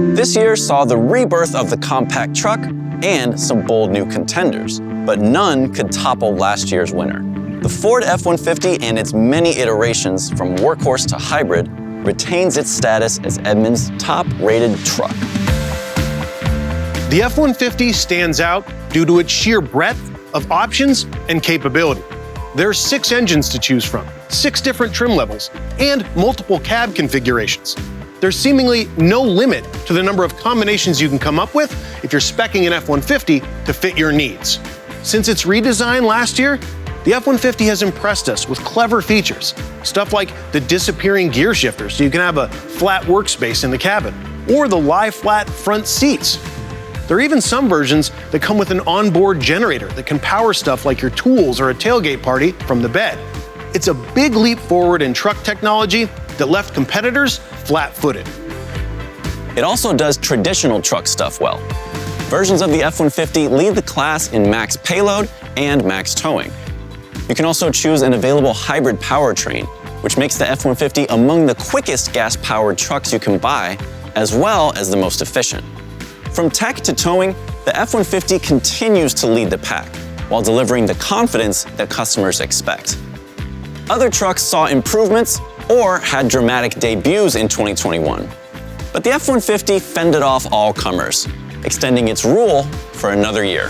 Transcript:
This year saw the rebirth of the compact truck and some bold new contenders, but none could topple last year's winner. The Ford F-150 and its many iterations from workhorse to hybrid retains its status as Edmunds' top-rated truck. The F-150 stands out due to its sheer breadth of options and capability. There are 6 engines to choose from, 6 different trim levels, and multiple cab configurations. There's seemingly no limit to the number of combinations you can come up with if you're speccing an F-150 to fit your needs. Since its redesign last year, the F-150 has impressed us with clever features, stuff like the disappearing gear shifter so you can have a flat workspace in the cabin, or the lie-flat front seats. There are even some versions that come with an onboard generator that can power stuff like your tools or a tailgate party from the bed. It's a big leap forward in truck technology that left competitors flat-footed. It also does traditional truck stuff well. Versions of the F-150 lead the class in max payload and max towing. You can also choose an available hybrid powertrain, which makes the F-150 among the quickest gas-powered trucks you can buy, as well as the most efficient. From tech to towing, the F-150 continues to lead the pack, while delivering the confidence that customers expect. Other trucks saw improvements or had dramatic debuts in 2021. But the F-150 fended off all comers, extending its rule for another year.